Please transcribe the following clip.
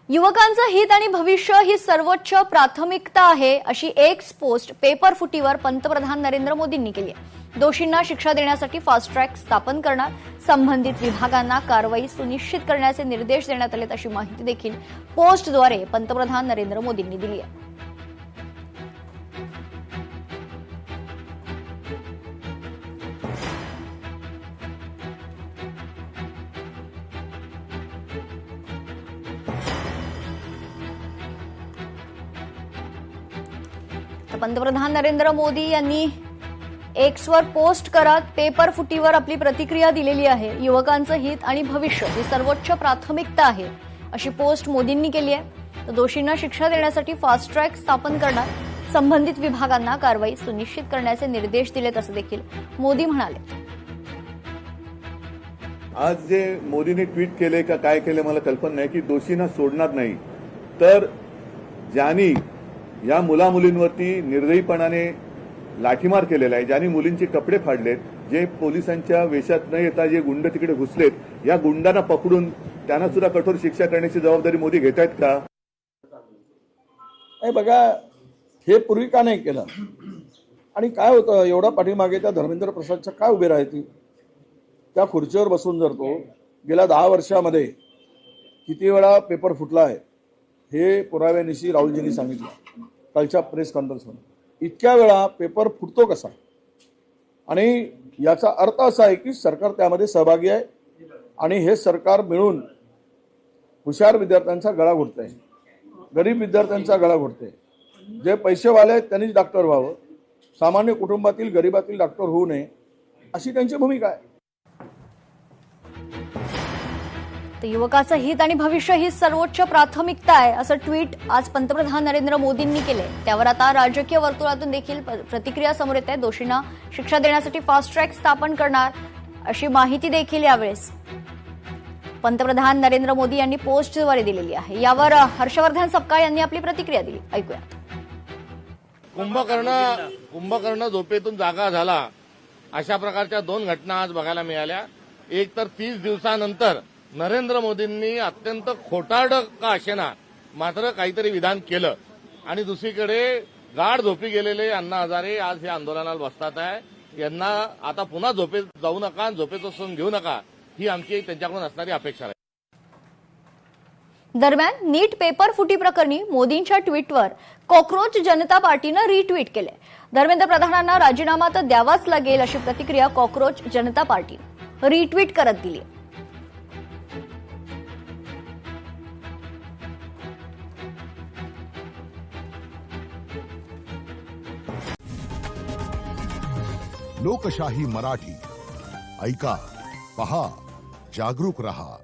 युवकांचं हित आणि भविष्य ही सर्वोच्च प्राथमिकता आहे, अशी एक्स पोस्ट पेपर फुटीवर पंतप्रधान नरेंद्र मोदींनी केली आहे। दोषींना शिक्षा देण्यासाठी फास्ट ट्रॅक स्थापन करणार, संबंधित विभागांना कारवाई सुनिश्चित करण्याचे निर्देश देण्यात आलेत, अशी माहिती देखील पोस्टद्वारे पंतप्रधान नरेंद्र मोदींनी दिली आहे। पंतप्रधान नरेंद्र मोदी यांनी एक्सवर पोस्ट करत पेपर फुटीवर आपली प्रतिक्रिया दिलेली आहे। युवकांचं हित आणि भविष्य ही सर्वोच्च प्राथमिकता आहे, अशी पोस्ट मोदींनी केली आहे। तर दोषींना शिक्षा देण्यासाठी फास्ट ट्रॅक स्थापन करणार, संबंधित विभागांना कारवाई सुनिश्चित करण्याचे निर्देश दिलेत, असं देखील मोदी म्हणाले। आज जे मोदींनी ट्विट केले का काय केले मला कल्पना नाही, की दोषींना सोडणार नाही, तर ज्यांनी या मुलामुलींवरती निर्दयीपणाने लाठीमार केलेला आहे, ज्यांनी मुलींचे कपडे फाडलेत, जे पोलिसांच्या वेशात न येता जे गुंड तिकडे घुसलेत, या गुंडांना पकडून त्यांना सुद्धा कठोर शिक्षा करण्याची जबाबदारी मोदी घेत आहेत का? नाही बघा, हे पूर्वी का नाही केलं आणि काय होतं, एवढा पाठीमागे त्या धर्मेंद्र प्रसादच्या काय उभे राहते? त्या खुर्चीवर बसून जर तो गेल्या 10 वर्षामध्ये किती वेळा पेपर फुटला आहे हे पुराव्यानिशी राहुलजींनी सांगितलं कालच्या प्रेस कॉन्फरन्समध्ये। इतक्या वेळा पेपर फुटतो कसा? आणि याचा अर्थ असा आहे की सरकार त्यामध्ये सहभागी आहे आणि हे सरकार मिळून हुशार विद्यार्थ्यांचा गळा घोटतंय, गरीब विद्यार्थ्यांचा गळा घोटतंय। जे पैसेवाले आहेत त्यांनीच डॉक्टर व्हावं, सामान्य कुटुंबातील गरीबातील डॉक्टर होऊ नये, अशी त्यांची भूमिका आहे। युवकाचं हित आणि भविष्य ही सर्वोच्च प्राथमिकता आहे, असं ट्विट आज पंतप्रधान नरेंद्र मोदींनी केलंय। त्यावर आता राजकीय वर्तुळातून देखील प्रतिक्रिया समोर येत आहे। दोषींना शिक्षा देण्यासाठी फास्ट ट्रॅक स्थापन करणार, अशी माहिती देखील यावेळेस पंतप्रधान नरेंद्र मोदी यांनी पोस्टद्वारे दिलेली आहे। यावर हर्षवर्धन सपकाळ यांनी आपली प्रतिक्रिया दिली, ऐकूया। कुंभकर्ण झोपेतून जागा झाला, अशा प्रकारच्या 2 घटना आज बघायला मिळाल्या। एक तर 30 दिवसानंतर नरेंद्र मोदींनी अत्यंत खोटारड का असेना मात्र काहीतरी विधान केलं, आणि दुसरीकडे गाढ झोपी गेलेले अण्णा हजारे आज या आंदोलनाला बसतात आहे। यांना आता पुन्हा झोपेत जाऊ नका, झोपेचं सोंग घेऊ नका, ही आमची त्यांच्याकडून असणारी अपेक्षा आहे। दरम्यान नीट पेपर फुटी प्रकरणी मोदींच्या ट्विटवर कॉक्रोच जनता पार्टीनं रिट्विट केले। धर्मेंद्र प्रधानांना राजीनामा तर द्यावाच लागेल, अशी प्रतिक्रिया कॉक्रोच जनता पार्टीनं रिट्विट करत दिली। लोकशाही मराठी ऐका, पहा, जागरूक रहा।